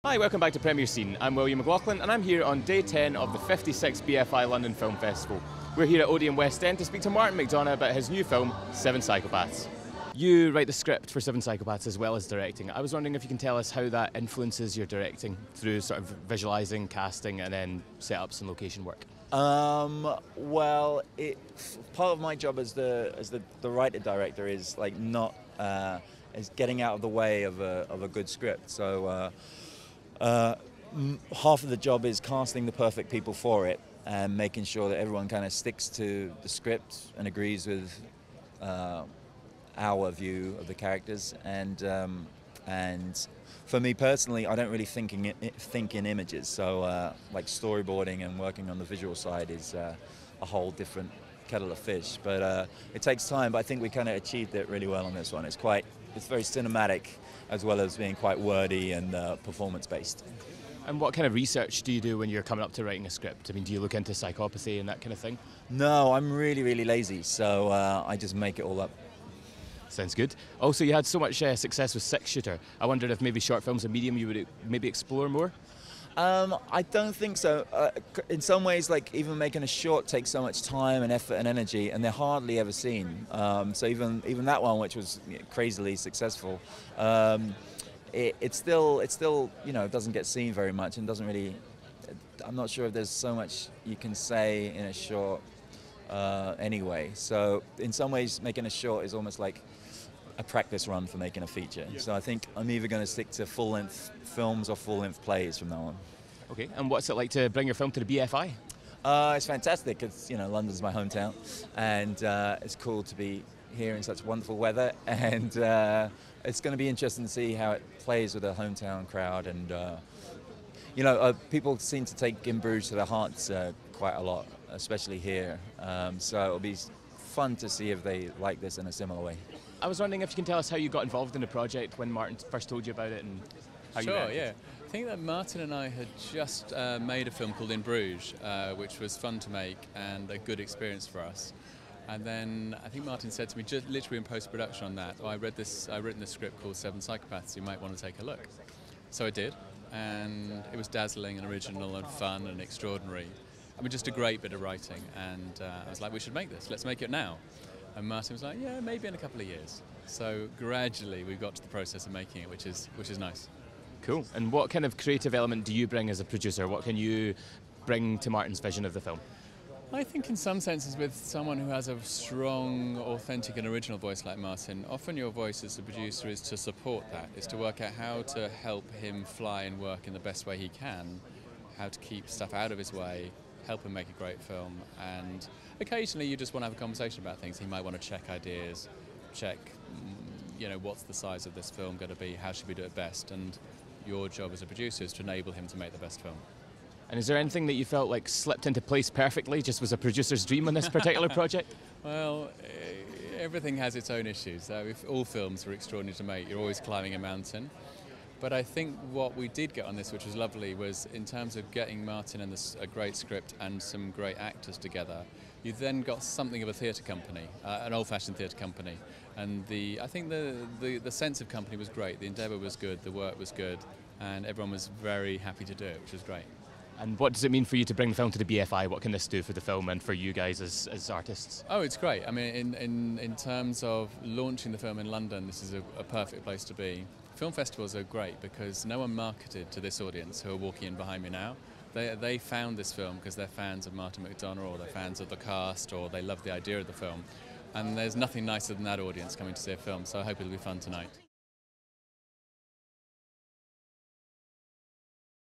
Hi, welcome back to Premier Scene. I'm William MacLaughlan and I'm here on day 10 of the 56th BFI London Film Festival. We're here at Odeon West End to speak to Martin McDonagh about his new film, Seven Psychopaths. You write the script for Seven Psychopaths as well as directing. I was wondering if you can tell us how that influences your directing through sort of visualising, casting and then setups and location work. Well, part of my job as the writer-director is like not is getting out of the way of a good script. So half of the job is casting the perfect people for it and making sure that everyone kind of sticks to the script and agrees with our view of the characters. And for me personally, I don't really think in images. So like storyboarding and working on the visual side is a whole different kettle of fish. But it takes time. But I think we kind of achieved it really well on this one. It's very cinematic, as well as being quite wordy and performance-based. And what kind of research do you do when you're coming up to writing a script? I mean, do you look into psychopathy and that kind of thing? No, I'm really, really lazy, so I just make it all up. Sounds good. Also, you had so much success with six-shooter. I wondered if maybe short film's a medium you would maybe explore more? I don't think so. In some ways, like even making a short takes so much time and effort and energy, and they're hardly ever seen. So even that one, which was crazily successful, it still doesn't get seen very much and doesn't really. I'm not sure if there's so much you can say in a short anyway. So in some ways, making a short is almost like a practice run for making a feature. Yeah. So I think I'm either going to stick to full-length films or full-length plays from now on. Okay, and what's it like to bring your film to the BFI? It's fantastic. It's, London's my hometown, and it's cool to be here in such wonderful weather, and it's going to be interesting to see how it plays with a hometown crowd. And people seem to take In Bruges to their hearts quite a lot, especially here. So it'll be fun to see if they like this in a similar way. I was wondering if you can tell us how you got involved in the project when Martin first told you about it and how you reacted. Sure, yeah. I think that Martin and I had just made a film called In Bruges, which was fun to make and a good experience for us. And then I think Martin said to me, just literally in post-production on that, I've written this script called Seven Psychopaths, you might want to take a look. So I did, and it was dazzling and original and fun and extraordinary. I mean, just a great bit of writing, and I was like, we should make this, let's make it now. And Martin was like, yeah, maybe in a couple of years. So gradually we got to the process of making it, which is nice. Cool. And what kind of creative element do you bring as a producer? What can you bring to Martin's vision of the film? I think in some senses with someone who has a strong, authentic and original voice like Martin, often your voice as a producer is to support that, is to work out how to help him fly and work in the best way he can, how to keep stuff out of his way, help him make a great film, and occasionally you just want to have a conversation about things. He might want to check ideas, check, what's the size of this film going to be, how should we do it best, and your job as a producer is to enable him to make the best film. And is there anything that you felt like slipped into place perfectly, just was a producer's dream on this particular project? Well, everything has its own issues. If all films are extraordinary to make, you're always climbing a mountain. But I think what we did get on this, which was lovely, was in terms of getting Martin and a great script and some great actors together, you then got something of a theatre company, an old-fashioned theatre company. And I think the sense of company was great, the endeavour was good, the work was good, and everyone was very happy to do it, which was great. And what does it mean for you to bring the film to the BFI? What can this do for the film and for you guys as artists? Oh, it's great. I mean, in terms of launching the film in London, this is a perfect place to be. Film festivals are great because no one marketed to this audience who are walking in behind me now. They found this film because they're fans of Martin McDonagh or they're fans of the cast or they love the idea of the film. And there's nothing nicer than that audience coming to see a film, so I hope it'll be fun tonight.